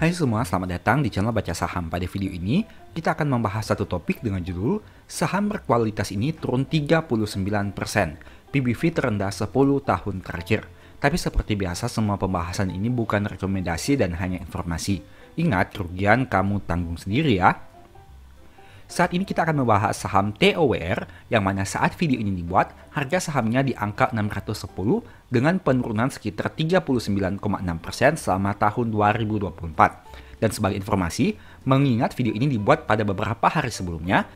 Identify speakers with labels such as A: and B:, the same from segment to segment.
A: Hai semua, selamat datang di channel Baca Saham. Pada video ini, kita akan membahas satu topik dengan judul Saham berkualitas ini turun 39%, PBV terendah 10 tahun terakhir. Tapi seperti biasa, semua pembahasan ini bukan rekomendasi dan hanya informasi. Ingat, kerugian kamu tanggung sendiri ya. Saat ini kita akan membahas saham TOWR yang mana saat video ini dibuat, harga sahamnya di angka 610 dengan penurunan sekitar 39,6% selama tahun 2024. Dan sebagai informasi, mengingat video ini dibuat pada beberapa hari sebelumnya,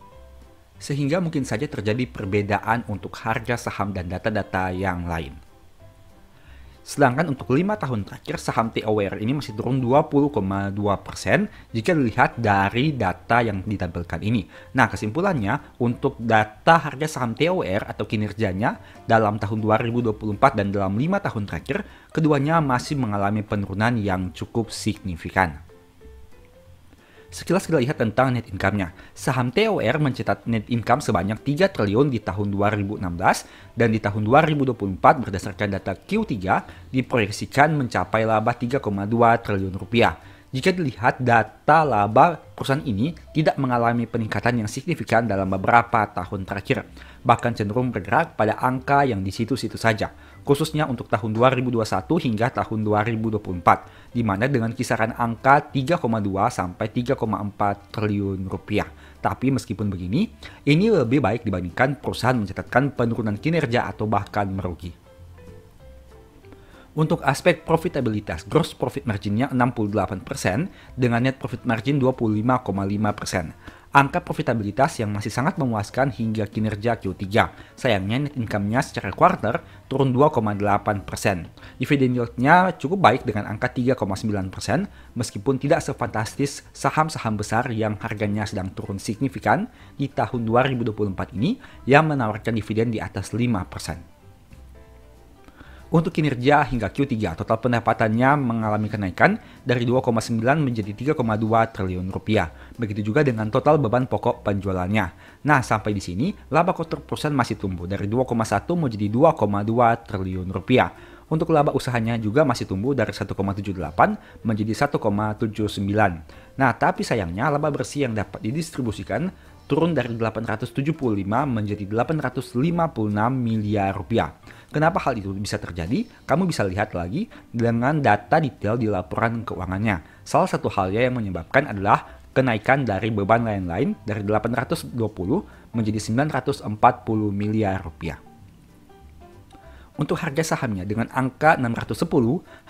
A: sehingga mungkin saja terjadi perbedaan untuk harga saham dan data-data yang lain. Sedangkan untuk 5 tahun terakhir, saham TOWR ini masih turun 20,2% jika dilihat dari data yang ditampilkan ini. Nah, kesimpulannya, untuk data harga saham TOWR atau kinerjanya dalam tahun 2024 dan dalam 5 tahun terakhir, keduanya masih mengalami penurunan yang cukup signifikan. Sekilas kita lihat tentang net income-nya. Saham TOWR mencatat net income sebanyak 3 triliun di tahun 2016 dan di tahun 2024 berdasarkan data Q3 diproyeksikan mencapai laba 3,2 triliun rupiah. Jika dilihat data laba perusahaan ini tidak mengalami peningkatan yang signifikan dalam beberapa tahun terakhir, bahkan cenderung bergerak pada angka yang di situ-situ saja, khususnya untuk tahun 2021 hingga tahun 2024, di mana dengan kisaran angka 3,2 sampai 3,4 triliun rupiah. Tapi meskipun begini, ini lebih baik dibandingkan perusahaan mencatatkan penurunan kinerja atau bahkan merugi. Untuk aspek profitabilitas, gross profit margin-nya 68% dengan net profit margin 25,5%. Angka profitabilitas yang masih sangat memuaskan hingga kinerja Q3. Sayangnya net income-nya secara quarter turun 2,8%. Dividend yield-nya cukup baik dengan angka 3,9% meskipun tidak sefantastis saham-saham besar yang harganya sedang turun signifikan di tahun 2024 ini yang menawarkan dividen di atas 5%. Untuk kinerja hingga Q3, total pendapatannya mengalami kenaikan dari 2,9 menjadi 3,2 triliun rupiah. Begitu juga dengan total beban pokok penjualannya. Nah, sampai di sini, laba kotor perusahaan masih tumbuh dari 2,1 menjadi 2,2 triliun rupiah. Untuk laba usahanya juga masih tumbuh dari 1,78 menjadi 1,79. Nah, tapi sayangnya laba bersih yang dapat didistribusikan turun dari 875 menjadi 856 miliar rupiah. Kenapa hal itu bisa terjadi? Kamu bisa lihat lagi dengan data detail di laporan keuangannya. Salah satu halnya yang menyebabkan adalah kenaikan dari beban lain-lain dari 820 menjadi 940 miliar rupiah. Untuk harga sahamnya dengan angka 610,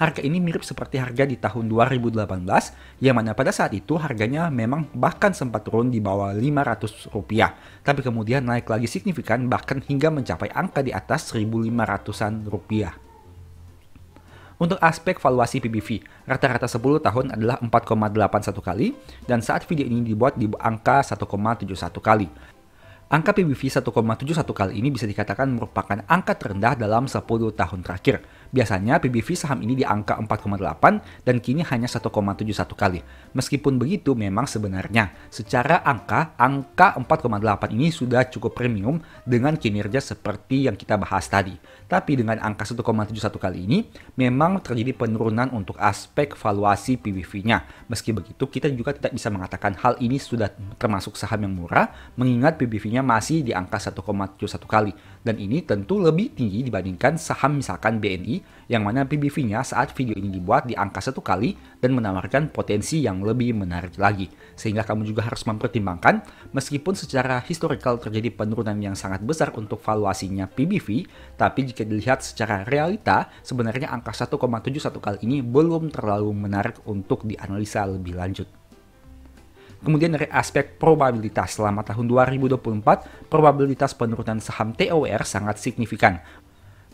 A: harga ini mirip seperti harga di tahun 2018, yang mana pada saat itu harganya memang bahkan sempat turun di bawah 500 rupiah, tapi kemudian naik lagi signifikan bahkan hingga mencapai angka di atas 1.500-an rupiah. Untuk aspek valuasi PBV, rata-rata 10 tahun adalah 4,81 kali, dan saat video ini dibuat di angka 1,71 kali. Angka PBV 1,71 kali ini bisa dikatakan merupakan angka terendah dalam 10 tahun terakhir. Biasanya PBV saham ini di angka 4,8 dan kini hanya 1,71 kali. Meskipun begitu, memang sebenarnya secara angka 4,8 ini sudah cukup premium dengan kinerja seperti yang kita bahas tadi. Tapi dengan angka 1,71 kali ini memang terjadi penurunan untuk aspek valuasi PBV-nya. Meski begitu, kita juga tidak bisa mengatakan hal ini sudah termasuk saham yang murah, mengingat PBV-nya masih di angka 1,71 kali. Dan ini tentu lebih tinggi dibandingkan saham misalkan BNI yang mana PBV-nya saat video ini dibuat di angka 1 kali dan menawarkan potensi yang lebih menarik lagi. Sehingga kamu juga harus mempertimbangkan meskipun secara historical terjadi penurunan yang sangat besar untuk valuasinya PBV, tapi jika dilihat secara realita sebenarnya angka 1,71 kali ini belum terlalu menarik untuk dianalisa lebih lanjut. Kemudian dari aspek probabilitas selama tahun 2024, probabilitas penurunan saham TOWR sangat signifikan.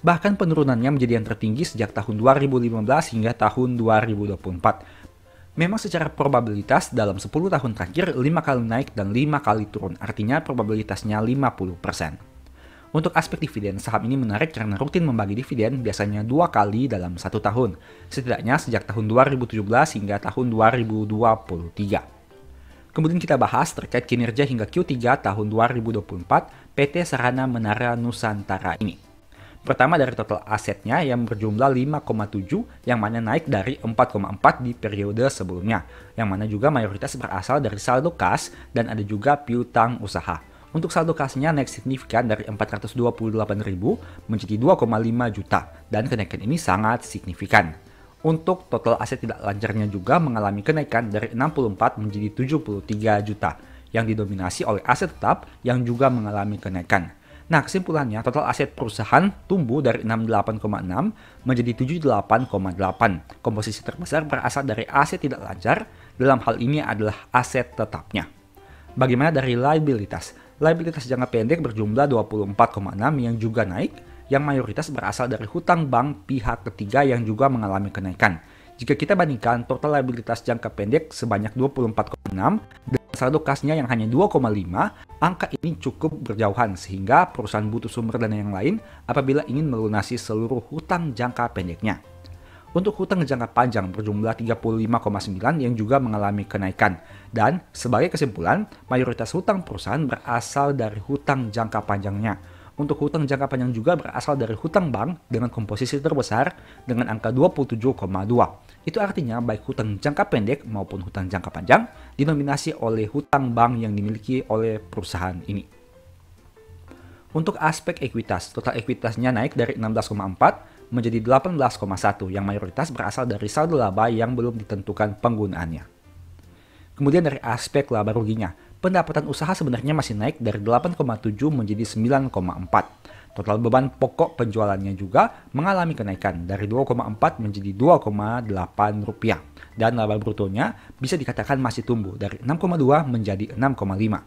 A: Bahkan penurunannya menjadi yang tertinggi sejak tahun 2015 hingga tahun 2024. Memang secara probabilitas dalam 10 tahun terakhir 5 kali naik dan 5 kali turun, artinya probabilitasnya 50%. Untuk aspek dividen, saham ini menarik karena rutin membagi dividen biasanya 2 kali dalam 1 tahun, setidaknya sejak tahun 2017 hingga tahun 2023. Kemudian kita bahas terkait kinerja hingga Q3 tahun 2024 PT Sarana Menara Nusantara ini. Pertama dari total asetnya yang berjumlah 5,7 yang mana naik dari 4,4 di periode sebelumnya. Yang mana juga mayoritas berasal dari saldo kas dan ada juga piutang usaha. Untuk saldo kasnya naik signifikan dari 428.000 menjadi 2,5 juta dan kenaikan ini sangat signifikan. Untuk total aset tidak lancarnya juga mengalami kenaikan dari 64 menjadi 73 juta yang didominasi oleh aset tetap yang juga mengalami kenaikan. Nah, kesimpulannya total aset perusahaan tumbuh dari 68,6 menjadi 78,8. Komposisi terbesar berasal dari aset tidak lancar, dalam hal ini adalah aset tetapnya. Bagaimana dari liabilitas? Liabilitas jangka pendek berjumlah 24,6 yang juga naik, yang mayoritas berasal dari hutang bank pihak ketiga yang juga mengalami kenaikan. Jika kita bandingkan total liabilitas jangka pendek sebanyak 24,6 dan saldo kasnya yang hanya 2,5, angka ini cukup berjauhan sehingga perusahaan butuh sumber dana yang lain apabila ingin melunasi seluruh hutang jangka pendeknya. Untuk hutang jangka panjang berjumlah 35,9 yang juga mengalami kenaikan. Dan sebagai kesimpulan, mayoritas hutang perusahaan berasal dari hutang jangka panjangnya. Untuk hutang jangka panjang juga berasal dari hutang bank dengan komposisi terbesar dengan angka 27,2. Itu artinya baik hutang jangka pendek maupun hutang jangka panjang dinominasi oleh hutang bank yang dimiliki oleh perusahaan ini. Untuk aspek ekuitas, total ekuitasnya naik dari 16,4 menjadi 18,1 yang mayoritas berasal dari saldo laba yang belum ditentukan penggunaannya. Kemudian dari aspek laba ruginya, pendapatan usaha sebenarnya masih naik dari 8,7 menjadi 9,4. Total beban pokok penjualannya juga mengalami kenaikan dari 2,4 menjadi 2,8 rupiah. Dan laba brutonya bisa dikatakan masih tumbuh dari 6,2 menjadi 6,5.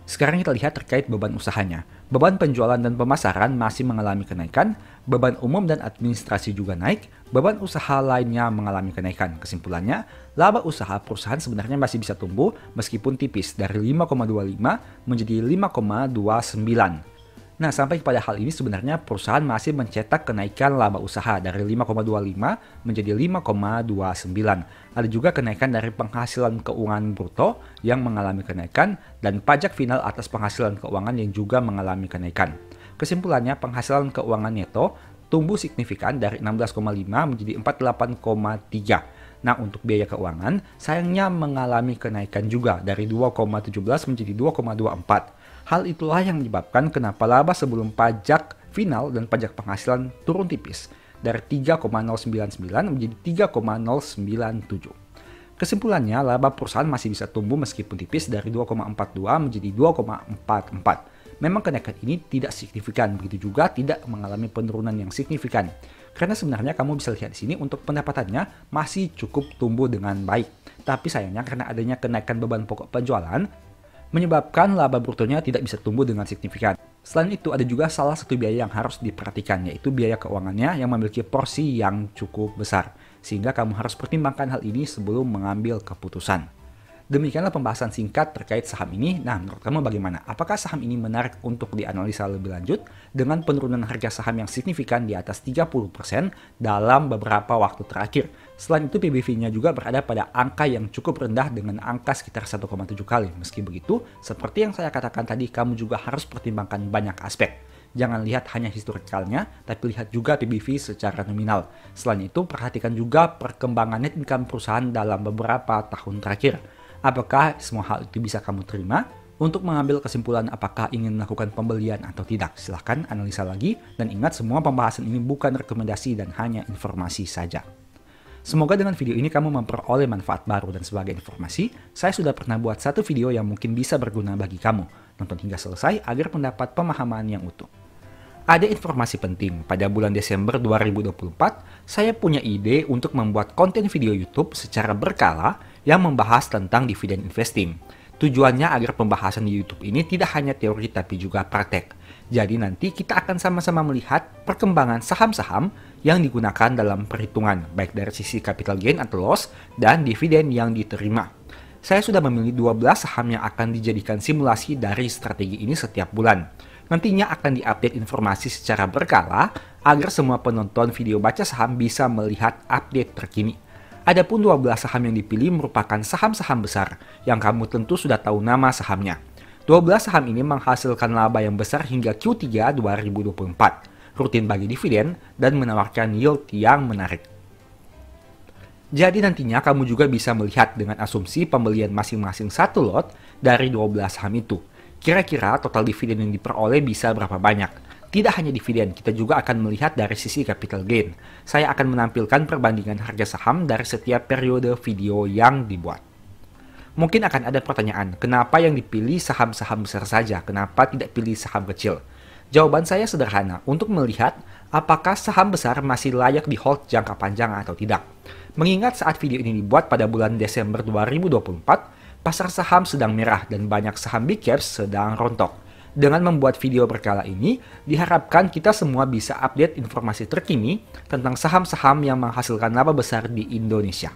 A: Sekarang kita lihat terkait beban usahanya. Beban penjualan dan pemasaran masih mengalami kenaikan, beban umum dan administrasi juga naik, beban usaha lainnya mengalami kenaikan. Kesimpulannya, laba usaha perusahaan sebenarnya masih bisa tumbuh meskipun tipis dari 5,25 menjadi 5,29. Nah, sampai pada hal ini sebenarnya perusahaan masih mencetak kenaikan laba usaha dari 5,25 menjadi 5,29. Ada juga kenaikan dari penghasilan keuangan bruto yang mengalami kenaikan dan pajak final atas penghasilan keuangan yang juga mengalami kenaikan. Kesimpulannya, penghasilan keuangan neto tumbuh signifikan dari 16,5 menjadi 48,3. Nah, untuk biaya keuangan sayangnya mengalami kenaikan juga dari 2,17 menjadi 2,24. Hal itulah yang menyebabkan kenapa laba sebelum pajak final dan pajak penghasilan turun tipis dari 3,099 menjadi 3,097. Kesimpulannya, laba perusahaan masih bisa tumbuh meskipun tipis dari 2,42 menjadi 2,44. Memang kenaikan ini tidak signifikan, begitu juga tidak mengalami penurunan yang signifikan. Karena sebenarnya kamu bisa lihat di sini untuk pendapatannya masih cukup tumbuh dengan baik. Tapi sayangnya karena adanya kenaikan beban pokok penjualan, menyebabkan laba brutonya tidak bisa tumbuh dengan signifikan. Selain itu ada juga salah satu biaya yang harus diperhatikan, yaitu biaya keuangannya yang memiliki porsi yang cukup besar. Sehingga kamu harus pertimbangkan hal ini sebelum mengambil keputusan. Demikianlah pembahasan singkat terkait saham ini. Nah, menurut kamu bagaimana? Apakah saham ini menarik untuk dianalisa lebih lanjut dengan penurunan harga saham yang signifikan di atas 30% dalam beberapa waktu terakhir? Selain itu, PBV-nya juga berada pada angka yang cukup rendah dengan angka sekitar 1,7 kali. Meski begitu, seperti yang saya katakan tadi, kamu juga harus pertimbangkan banyak aspek. Jangan lihat hanya historikalnya, tapi lihat juga PBV secara nominal. Selain itu, perhatikan juga perkembangan net income perusahaan dalam beberapa tahun terakhir. Apakah semua hal itu bisa kamu terima? Untuk mengambil kesimpulan apakah ingin melakukan pembelian atau tidak, silahkan analisa lagi. Dan ingat, semua pembahasan ini bukan rekomendasi dan hanya informasi saja. Semoga dengan video ini kamu memperoleh manfaat baru, dan sebagai informasi, saya sudah pernah buat satu video yang mungkin bisa berguna bagi kamu. Nonton hingga selesai agar mendapat pemahaman yang utuh. Ada informasi penting, pada bulan Desember 2024, saya punya ide untuk membuat konten video YouTube secara berkala yang membahas tentang dividen investing. Tujuannya agar pembahasan di YouTube ini tidak hanya teori tapi juga praktek. Jadi nanti kita akan sama-sama melihat perkembangan saham-saham yang digunakan dalam perhitungan, baik dari sisi capital gain atau loss dan dividen yang diterima. Saya sudah memilih 12 saham yang akan dijadikan simulasi dari strategi ini setiap bulan. Nantinya akan diupdate informasi secara berkala agar semua penonton video baca saham bisa melihat update terkini. Adapun 12 saham yang dipilih merupakan saham-saham besar yang kamu tentu sudah tahu nama sahamnya. 12 saham ini menghasilkan laba yang besar hingga Q3 2024. rutin bagi dividen, dan menawarkan yield yang menarik. Jadi nantinya kamu juga bisa melihat dengan asumsi pembelian masing-masing satu lot dari 12 saham itu. Kira-kira total dividen yang diperoleh bisa berapa banyak? Tidak hanya dividen, kita juga akan melihat dari sisi capital gain. Saya akan menampilkan perbandingan harga saham dari setiap periode video yang dibuat. Mungkin akan ada pertanyaan, kenapa yang dipilih saham-saham besar saja? Kenapa tidak pilih saham kecil? Jawaban saya sederhana, untuk melihat apakah saham besar masih layak di hold jangka panjang atau tidak. Mengingat saat video ini dibuat pada bulan Desember 2024, pasar saham sedang merah dan banyak saham big caps sedang rontok. Dengan membuat video berkala ini, diharapkan kita semua bisa update informasi terkini tentang saham-saham yang menghasilkan laba besar di Indonesia.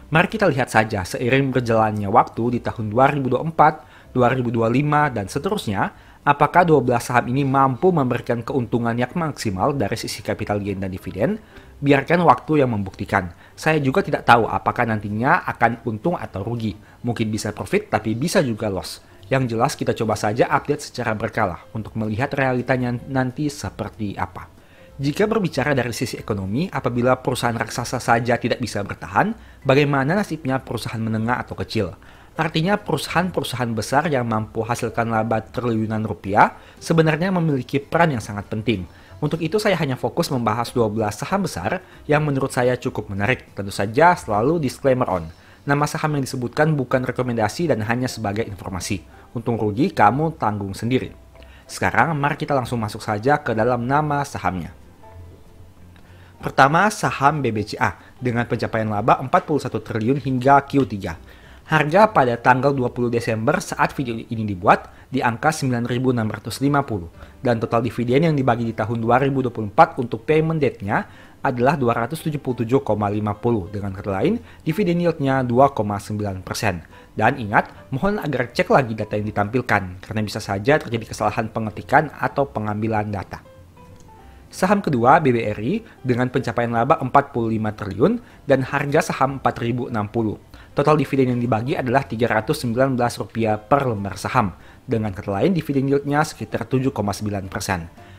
A: Mari kita lihat saja seiring berjalannya waktu di tahun 2024, 2025, dan seterusnya, apakah 12 saham ini mampu memberikan keuntungan yang maksimal dari sisi capital gain dan dividen? Biarkan waktu yang membuktikan. Saya juga tidak tahu apakah nantinya akan untung atau rugi. Mungkin bisa profit tapi bisa juga loss. Yang jelas kita coba saja update secara berkala untuk melihat realitanya nanti seperti apa. Jika berbicara dari sisi ekonomi, apabila perusahaan raksasa saja tidak bisa bertahan, bagaimana nasibnya perusahaan menengah atau kecil? Artinya perusahaan-perusahaan besar yang mampu hasilkan laba triliunan rupiah sebenarnya memiliki peran yang sangat penting. Untuk itu saya hanya fokus membahas 12 saham besar yang menurut saya cukup menarik. Tentu saja selalu disclaimer on. Nama saham yang disebutkan bukan rekomendasi dan hanya sebagai informasi. Untung rugi kamu tanggung sendiri. Sekarang mari kita langsung masuk saja ke dalam nama sahamnya. Pertama, saham BBCA dengan pencapaian laba 41 triliun hingga Q3. Harga pada tanggal 20 Desember saat video ini dibuat di angka 9.650 dan total dividen yang dibagi di tahun 2024 untuk payment date-nya adalah 277,50. Dengan kata lain, dividen yield-nya 2,9%. Dan ingat, mohon agar cek lagi data yang ditampilkan karena bisa saja terjadi kesalahan pengetikan atau pengambilan data. Saham kedua BBRI dengan pencapaian laba 45 triliun dan harga saham 4.060. Total dividen yang dibagi adalah Rp319 per lembar saham. Dengan kata lain, dividen yield-nya sekitar 7,9%.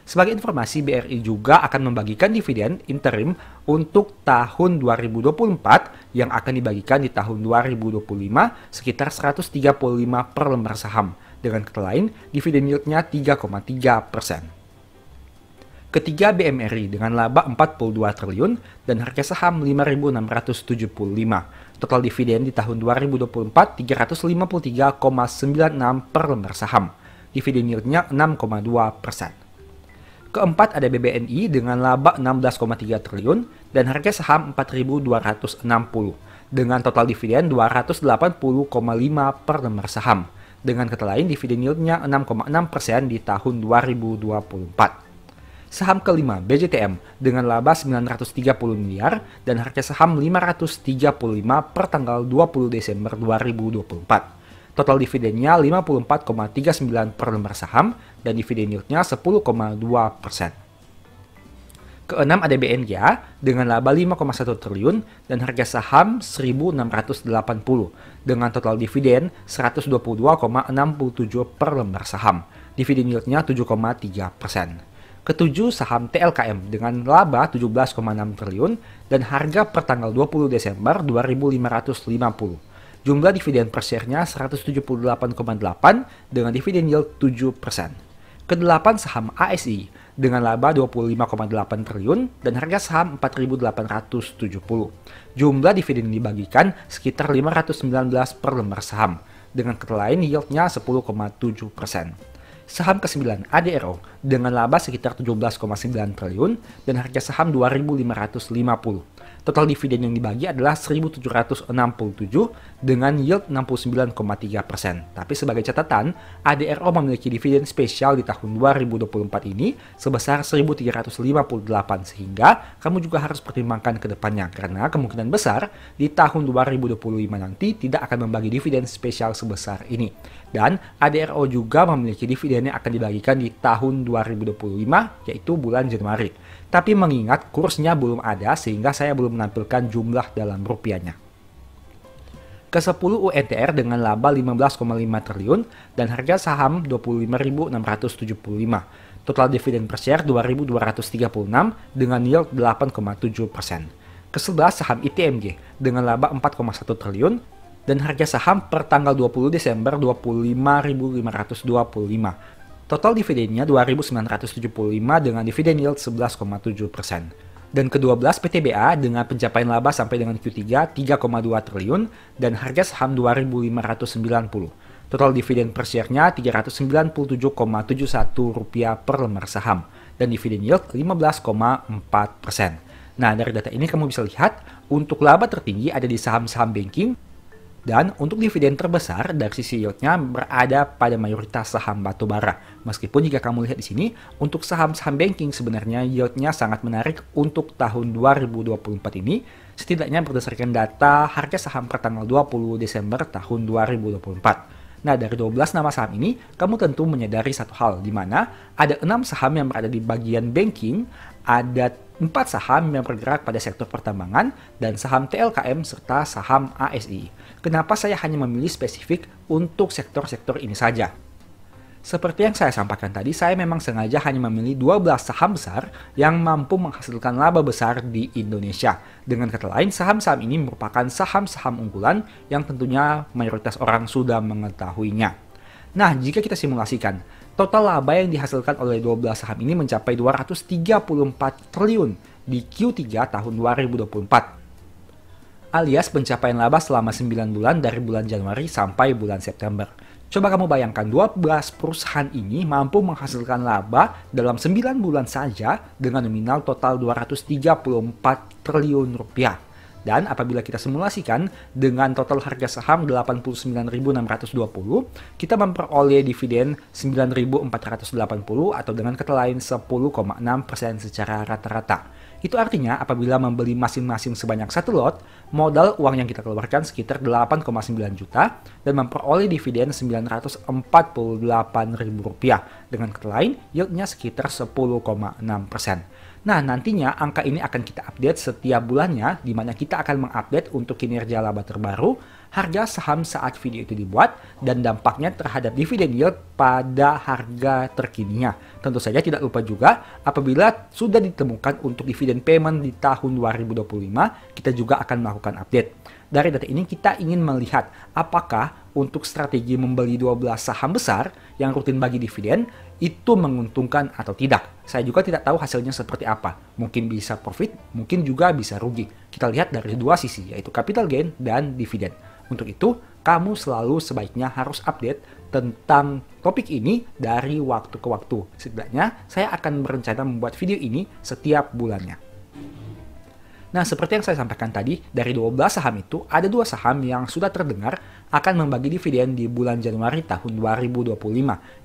A: Sebagai informasi, BRI juga akan membagikan dividen interim untuk tahun 2024 yang akan dibagikan di tahun 2025 sekitar 135 per lembar saham. Dengan kata lain, dividen yield-nya 3,3%. Ketiga BMRI dengan laba 42 triliun dan harga saham 5.675. Total dividen di tahun 2024 353,96 per lembar saham. Dividen yield-nya 6,2%. Keempat ada BBNI dengan laba 16,3 triliun dan harga saham 4.260 dengan total dividen 280,5 per lembar saham. Dengan kata lain, dividen yield-nya 6,6% di tahun 2024. Saham kelima BJTM dengan laba 930 miliar dan harga saham 535 per tanggal 20 Desember 2024. Total dividennya 54,39 per lembar saham dan dividen yield-nya 10,2%. Keenam ada BNGA dengan laba 5,1 triliun dan harga saham 1.680 dengan total dividen 122,67 per lembar saham. Dividen yield-nya 7,3%. Ketujuh, saham TLKM dengan laba 17,6 triliun dan harga per tanggal 20 Desember 2.550. Jumlah dividen per share-nya 178,8 dengan dividen yield 7%. Kedelapan, saham ASI dengan laba 25,8 triliun dan harga saham 4.870. Jumlah dividen yang dibagikan sekitar 519 per lembar saham. Dengan kata lain, yield-nya 10,7%. Saham ke-9 ADRO dengan laba sekitar 17,9 triliun dan harga saham 2.550. Total dividen yang dibagi adalah 1.767 dengan yield 69,3%. Tapi sebagai catatan, ADRO memiliki dividen spesial di tahun 2024 ini sebesar 1.358 sehingga kamu juga harus pertimbangkan ke depannya karena kemungkinan besar di tahun 2025 nanti tidak akan membagi dividen spesial sebesar ini. Dan ADRO juga memiliki dividen yang akan dibagikan di tahun 2025 yaitu bulan Januari. Tapi mengingat kursnya belum ada sehingga saya belum menampilkan jumlah dalam rupiahnya. Ke-10 UNTR dengan laba 15,5 triliun dan harga saham 25.675. Total dividen per share 2.236 dengan yield 8,7%. Ke-11 saham ITMG dengan laba 4,1 triliun dan harga saham per tanggal 20 Desember 25.525. Total dividennya 2.975 dengan dividen yield 11,7%. Dan ke-12 PTBA dengan pencapaian laba sampai dengan Q3 3,2 triliun dan harga saham 2.590. Total dividen per share-nya Rp397,71 per lembar saham dan dividen yield 15,4%. Nah, dari data ini kamu bisa lihat untuk laba tertinggi ada di saham-saham banking. Dan untuk dividen terbesar dari sisi yield-nya berada pada mayoritas saham batubara. Meskipun jika kamu lihat di sini, untuk saham-saham banking sebenarnya yield-nya sangat menarik untuk tahun 2024 ini, setidaknya berdasarkan data harga saham per tanggal 20 Desember tahun 2024. Nah, dari 12 nama saham ini, kamu tentu menyadari satu hal, di mana ada 6 saham yang berada di bagian banking, ada 4 saham yang bergerak pada sektor pertambangan, dan saham TLKM serta saham ASI. Kenapa saya hanya memilih spesifik untuk sektor-sektor ini saja? Seperti yang saya sampaikan tadi, saya memang sengaja hanya memilih 12 saham besar yang mampu menghasilkan laba besar di Indonesia. Dengan kata lain, saham-saham ini merupakan saham-saham unggulan yang tentunya mayoritas orang sudah mengetahuinya. Nah, jika kita simulasikan, total laba yang dihasilkan oleh 12 saham ini mencapai 234 triliun di Q3 tahun 2024. Alias pencapaian laba selama 9 bulan dari bulan Januari sampai bulan September. Coba kamu bayangkan 12 perusahaan ini mampu menghasilkan laba dalam 9 bulan saja dengan nominal total 234 triliun rupiah. Dan apabila kita simulasikan dengan total harga saham 89.620, kita memperoleh dividen 9.480 atau dengan kata lain 10,6% secara rata-rata. Itu artinya apabila membeli masing-masing sebanyak satu lot, modal uang yang kita keluarkan sekitar 8,9 juta dan memperoleh dividen Rp948.000. Dengan kata lain, yieldnya sekitar 10,6%. Nah, nantinya angka ini akan kita update setiap bulannya, di mana kita akan mengupdate untuk kinerja laba terbaru, harga saham saat video itu dibuat, dan dampaknya terhadap dividen yield pada harga terkininya. Tentu saja tidak lupa juga, apabila sudah ditemukan untuk dividen payment di tahun 2025, kita juga akan melakukan update. Dari data ini kita ingin melihat apakah untuk strategi membeli 12 saham besar yang rutin bagi dividen itu menguntungkan atau tidak. Saya juga tidak tahu hasilnya seperti apa. Mungkin bisa profit, mungkin juga bisa rugi. Kita lihat dari dua sisi, yaitu capital gain dan dividen. Untuk itu, kamu selalu sebaiknya harus update tentang topik ini dari waktu ke waktu. Setidaknya, saya akan berencana membuat video ini setiap bulannya. Nah, seperti yang saya sampaikan tadi, dari 12 saham itu, ada 2 saham yang sudah terdengar akan membagi dividen di bulan Januari tahun 2025,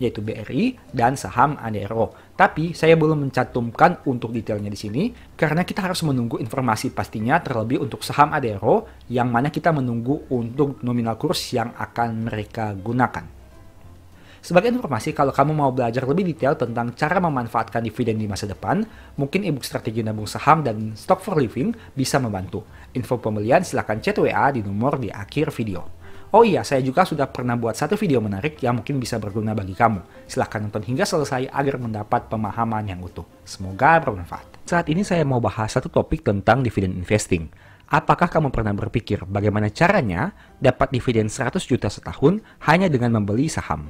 A: yaitu BRI dan saham Adero. Tapi, saya belum mencantumkan untuk detailnya di sini, karena kita harus menunggu informasi pastinya terlebih untuk saham Adero, yang mana kita menunggu untuk nominal kurs yang akan mereka gunakan. Sebagai informasi, kalau kamu mau belajar lebih detail tentang cara memanfaatkan dividen di masa depan, mungkin ebook strategi nabung saham dan stock for living bisa membantu. Info pembelian silahkan chat WA di nomor di akhir video. Oh iya, saya juga sudah pernah buat satu video menarik yang mungkin bisa berguna bagi kamu. Silahkan nonton hingga selesai agar mendapat pemahaman yang utuh. Semoga bermanfaat. Saat ini saya mau bahas satu topik tentang dividen investing. Apakah kamu pernah berpikir bagaimana caranya dapat dividen 100 juta setahun hanya dengan membeli saham?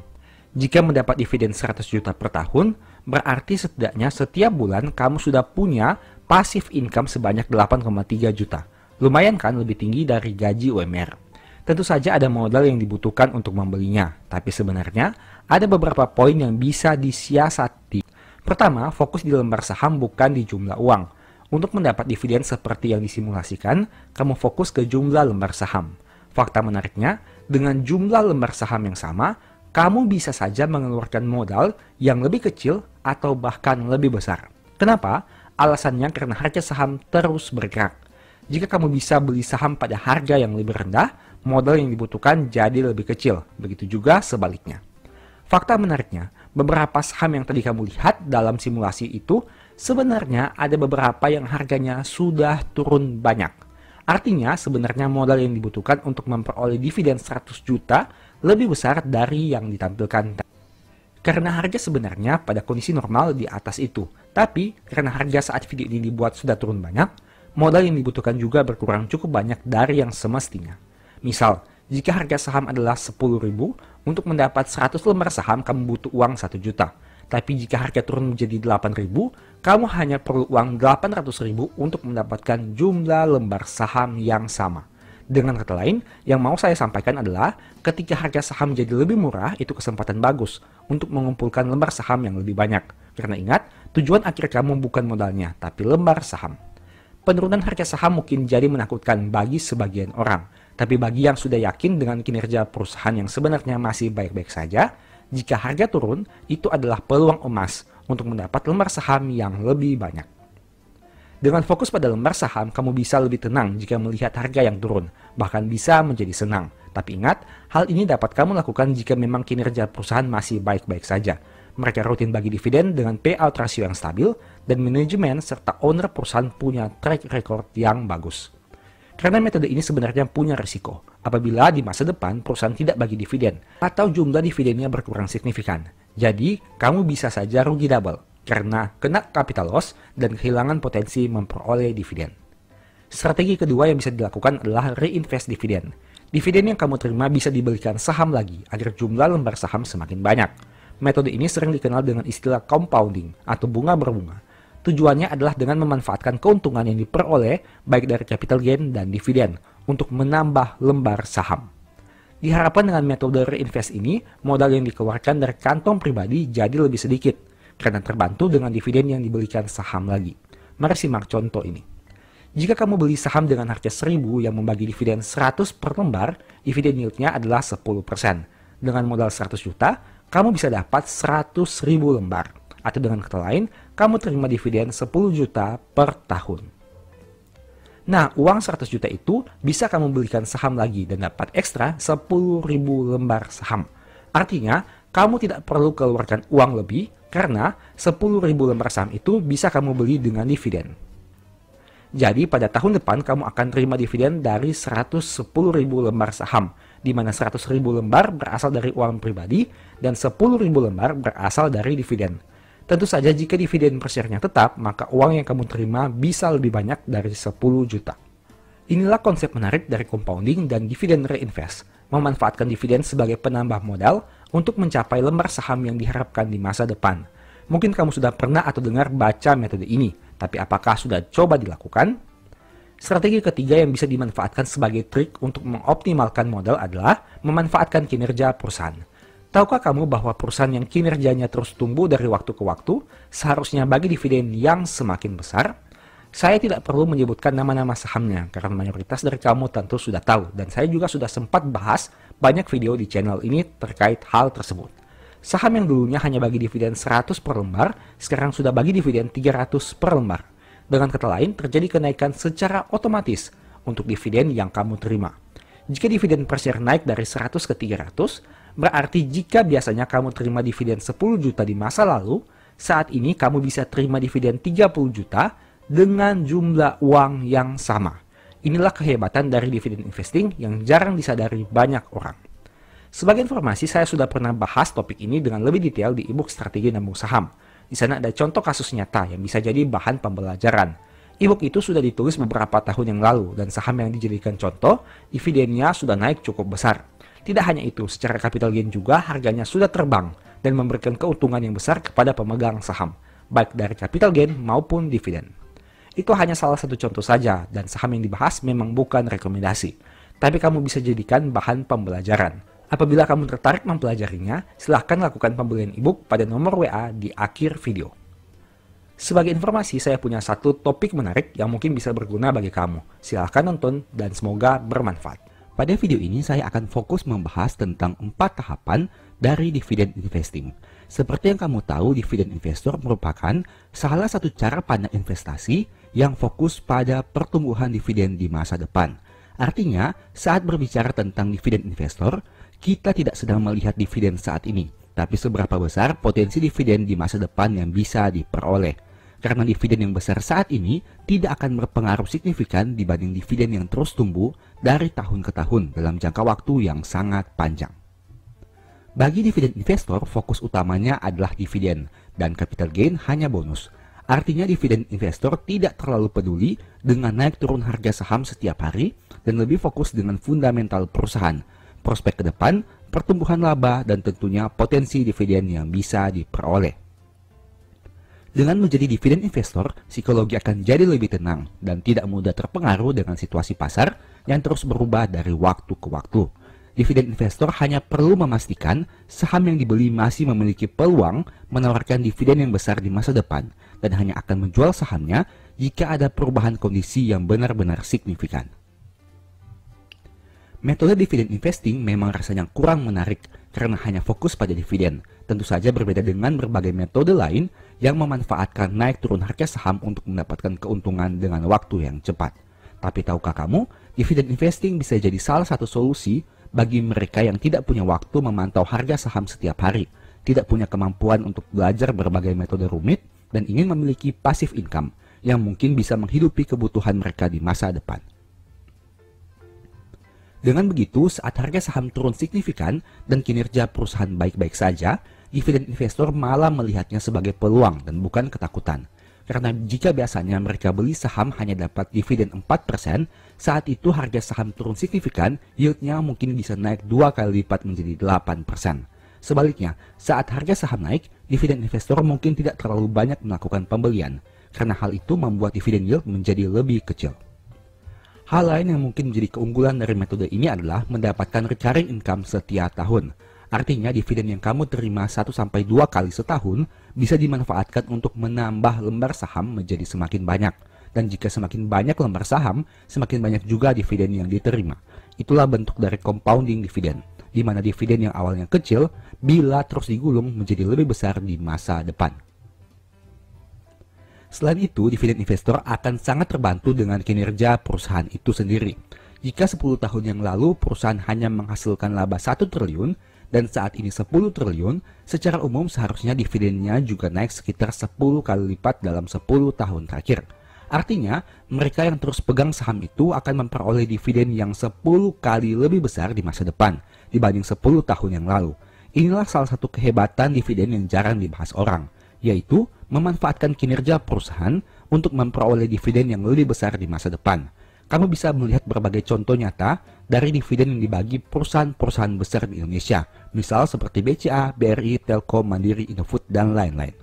A: Jika mendapat dividen 100 juta per tahun, berarti setidaknya setiap bulan kamu sudah punya passive income sebanyak 8,3 juta. Lumayan kan, lebih tinggi dari gaji UMR. Tentu saja ada modal yang dibutuhkan untuk membelinya, tapi sebenarnya ada beberapa poin yang bisa disiasati. Pertama, fokus di lembar saham bukan di jumlah uang. Untuk mendapat dividen seperti yang disimulasikan, kamu fokus ke jumlah lembar saham. Fakta menariknya, dengan jumlah lembar saham yang sama, kamu bisa saja mengeluarkan modal yang lebih kecil atau bahkan lebih besar. Kenapa? Alasannya karena harga saham terus bergerak. Jika kamu bisa beli saham pada harga yang lebih rendah, modal yang dibutuhkan jadi lebih kecil. Begitu juga sebaliknya. Fakta menariknya, beberapa saham yang tadi kamu lihat dalam simulasi itu, sebenarnya ada beberapa yang harganya sudah turun banyak. Artinya sebenarnya modal yang dibutuhkan untuk memperoleh dividen 100 juta lebih besar dari yang ditampilkan. Karena harga sebenarnya pada kondisi normal di atas itu. Tapi karena harga saat video ini dibuat sudah turun banyak, modal yang dibutuhkan juga berkurang cukup banyak dari yang semestinya. Misal, jika harga saham adalah 10.000, untuk mendapat 100 lembar saham kamu butuh uang 1 juta. Tapi jika harga turun menjadi 8.000, kamu hanya perlu uang 800.000 untuk mendapatkan jumlah lembar saham yang sama. Dengan kata lain, yang mau saya sampaikan adalah ketika harga saham jadi lebih murah, itu kesempatan bagus untuk mengumpulkan lembar saham yang lebih banyak. Karena ingat, tujuan akhir kamu bukan modalnya, tapi lembar saham. Penurunan harga saham mungkin jadi menakutkan bagi sebagian orang. Tapi bagi yang sudah yakin dengan kinerja perusahaan yang sebenarnya masih baik-baik saja, jika harga turun, itu adalah peluang emas untuk mendapat lembar saham yang lebih banyak. Dengan fokus pada lembar saham, kamu bisa lebih tenang jika melihat harga yang turun, bahkan bisa menjadi senang. Tapi ingat, hal ini dapat kamu lakukan jika memang kinerja perusahaan masih baik-baik saja. Mereka rutin bagi dividen dengan payout ratio yang stabil, dan manajemen serta owner perusahaan punya track record yang bagus. Karena metode ini sebenarnya punya risiko, apabila di masa depan perusahaan tidak bagi dividen, atau jumlah dividennya berkurang signifikan. Jadi, kamu bisa saja rugi double karena kena capital loss dan kehilangan potensi memperoleh dividen. Strategi kedua yang bisa dilakukan adalah reinvest dividen. Dividen yang kamu terima bisa dibelikan saham lagi agar jumlah lembar saham semakin banyak. Metode ini sering dikenal dengan istilah compounding atau bunga berbunga. Tujuannya adalah dengan memanfaatkan keuntungan yang diperoleh baik dari capital gain dan dividen untuk menambah lembar saham. Diharapkan dengan metode reinvest ini, modal yang dikeluarkan dari kantong pribadi jadi lebih sedikit karena terbantu dengan dividen yang dibelikan saham lagi. Mari simak contoh ini. Jika kamu beli saham dengan harga 1.000 yang membagi dividen 100 per lembar, dividen yieldnya adalah 10%. Dengan modal 100 juta, kamu bisa dapat 100.000 lembar. Atau dengan kata lain, kamu terima dividen 10 juta per tahun. Nah, uang 100 juta itu bisa kamu belikan saham lagi dan dapat ekstra 10.000 lembar saham. Artinya, kamu tidak perlu keluarkan uang lebih karena 10.000 lembar saham itu bisa kamu beli dengan dividen. Jadi pada tahun depan kamu akan terima dividen dari 110.000 lembar saham, di mana 100.000 lembar berasal dari uang pribadi dan 10.000 lembar berasal dari dividen. Tentu saja jika dividen per share-nya tetap, maka uang yang kamu terima bisa lebih banyak dari 10 juta. Inilah konsep menarik dari compounding dan dividen reinvest, memanfaatkan dividen sebagai penambah modal untuk mencapai lembar saham yang diharapkan di masa depan. Mungkin kamu sudah pernah atau dengar baca metode ini, tapi apakah sudah coba dilakukan? Strategi ketiga yang bisa dimanfaatkan sebagai trik untuk mengoptimalkan modal adalah memanfaatkan kinerja perusahaan. Tahukah kamu bahwa perusahaan yang kinerjanya terus tumbuh dari waktu ke waktu seharusnya bagi dividen yang semakin besar? Saya tidak perlu menyebutkan nama-nama sahamnya karena mayoritas dari kamu tentu sudah tahu dan saya juga sudah sempat bahas banyak video di channel ini terkait hal tersebut. Saham yang dulunya hanya bagi dividen 100 per lembar, sekarang sudah bagi dividen 300 per lembar. Dengan kata lain, terjadi kenaikan secara otomatis untuk dividen yang kamu terima. Jika dividen per share naik dari 100 ke 300, berarti jika biasanya kamu terima dividen 10 juta di masa lalu, saat ini kamu bisa terima dividen 30 juta dengan jumlah uang yang sama. Inilah kehebatan dari dividen investing yang jarang disadari banyak orang. Sebagai informasi, saya sudah pernah bahas topik ini dengan lebih detail di ebook Strategi Nabung Saham. Di sana ada contoh kasus nyata yang bisa jadi bahan pembelajaran. Ebook itu sudah ditulis beberapa tahun yang lalu dan saham yang dijadikan contoh, dividennya sudah naik cukup besar. Tidak hanya itu, secara capital gain juga harganya sudah terbang dan memberikan keuntungan yang besar kepada pemegang saham, baik dari capital gain maupun dividen. Itu hanya salah satu contoh saja dan saham yang dibahas memang bukan rekomendasi, tapi kamu bisa jadikan bahan pembelajaran. Apabila kamu tertarik mempelajarinya, silahkan lakukan pembelian ebook pada nomor WA di akhir video. Sebagai informasi, saya punya satu topik menarik yang mungkin bisa berguna bagi kamu. Silahkan nonton dan semoga bermanfaat. Pada video ini saya akan fokus membahas tentang 4 tahapan dari dividen investing. Seperti yang kamu tahu, dividen investor merupakan salah satu cara pandang investasi yang fokus pada pertumbuhan dividen di masa depan. Artinya, saat berbicara tentang dividen investor, kita tidak sedang melihat dividen saat ini, tapi seberapa besar potensi dividen di masa depan yang bisa diperoleh.
B: karena dividen yang besar saat ini tidak akan berpengaruh signifikan dibanding dividen yang terus tumbuh dari tahun ke tahun dalam jangka waktu yang sangat panjang. Bagi dividen investor, fokus utamanya adalah dividen dan capital gain hanya bonus. Artinya dividen investor tidak terlalu peduli dengan naik turun harga saham setiap hari dan lebih fokus dengan fundamental perusahaan, prospek ke depan, pertumbuhan laba, dan tentunya potensi dividen yang bisa diperoleh. Dengan menjadi dividen investor, psikologi akan jadi lebih tenang dan tidak mudah terpengaruh dengan situasi pasar yang terus berubah dari waktu ke waktu. Dividen investor hanya perlu memastikan saham yang dibeli masih memiliki peluang menawarkan dividen yang besar di masa depan dan hanya akan menjual sahamnya jika ada perubahan kondisi yang benar-benar signifikan. Metode dividen investing memang rasanya kurang menarik karena hanya fokus pada dividen. Tentu saja berbeda dengan berbagai metode lain yang memanfaatkan naik turun harga saham untuk mendapatkan keuntungan dengan waktu yang cepat. Tapi tahukah kamu, dividen investing bisa jadi salah satu solusi bagi mereka yang tidak punya waktu memantau harga saham setiap hari, tidak punya kemampuan untuk belajar berbagai metode rumit, dan ingin memiliki passive income yang mungkin bisa menghidupi kebutuhan mereka di masa depan. Dengan begitu, saat harga saham turun signifikan dan kinerja perusahaan baik-baik saja, dividen investor malah melihatnya sebagai peluang dan bukan ketakutan. Karena jika biasanya mereka beli saham hanya dapat dividen 4%, saat itu harga saham turun signifikan, yieldnya mungkin bisa naik 2 kali lipat menjadi 8%. Sebaliknya, saat harga saham naik, dividen investor mungkin tidak terlalu banyak melakukan pembelian, karena hal itu membuat dividen yield menjadi lebih kecil. Hal lain yang mungkin menjadi keunggulan dari metode ini adalah mendapatkan recurring income setiap tahun. Artinya dividen yang kamu terima 1-2 kali setahun bisa dimanfaatkan untuk menambah lembar saham menjadi semakin banyak. Dan jika semakin banyak lembar saham, semakin banyak juga dividen yang diterima. Itulah bentuk dari compounding dividen, di mana dividen yang awalnya kecil bila terus digulung menjadi lebih besar di masa depan. Selain itu, dividen investor akan sangat terbantu dengan kinerja perusahaan itu sendiri. Jika 10 tahun yang lalu perusahaan hanya menghasilkan laba 1 triliun dan saat ini 10 triliun, secara umum seharusnya dividennya juga naik sekitar 10 kali lipat dalam 10 tahun terakhir. Artinya, mereka yang terus pegang saham itu akan memperoleh dividen yang 10 kali lebih besar di masa depan dibanding 10 tahun yang lalu. Inilah salah satu kehebatan dividen yang jarang dibahas orang, yaitu memanfaatkan kinerja perusahaan untuk memperoleh dividen yang lebih besar di masa depan. Kamu bisa melihat berbagai contoh nyata dari dividen yang dibagi perusahaan-perusahaan besar di Indonesia, misal seperti BCA, BRI, Telkom, Mandiri, Indofood, dan lain-lain.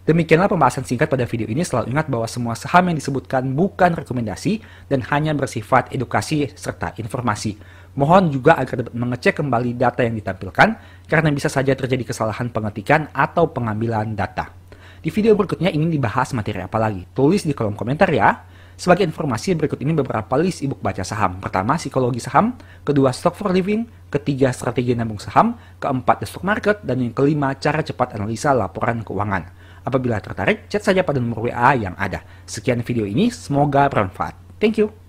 A: Demikianlah pembahasan singkat pada video ini. Selalu ingat bahwa semua saham yang disebutkan bukan rekomendasi dan hanya bersifat edukasi serta informasi. Mohon juga agar dapat mengecek kembali data yang ditampilkan karena bisa saja terjadi kesalahan pengetikan atau pengambilan data. Di video berikutnya ingin dibahas materi apa lagi? Tulis di kolom komentar ya. Sebagai informasi, berikut ini beberapa list ebook baca saham. Pertama, psikologi saham. Kedua, stock for living. Ketiga, strategi nabung saham. Keempat, the stock market. Dan yang kelima, cara cepat analisa laporan keuangan. Apabila tertarik, chat saja pada nomor WA yang ada. Sekian video ini, semoga bermanfaat. Thank you.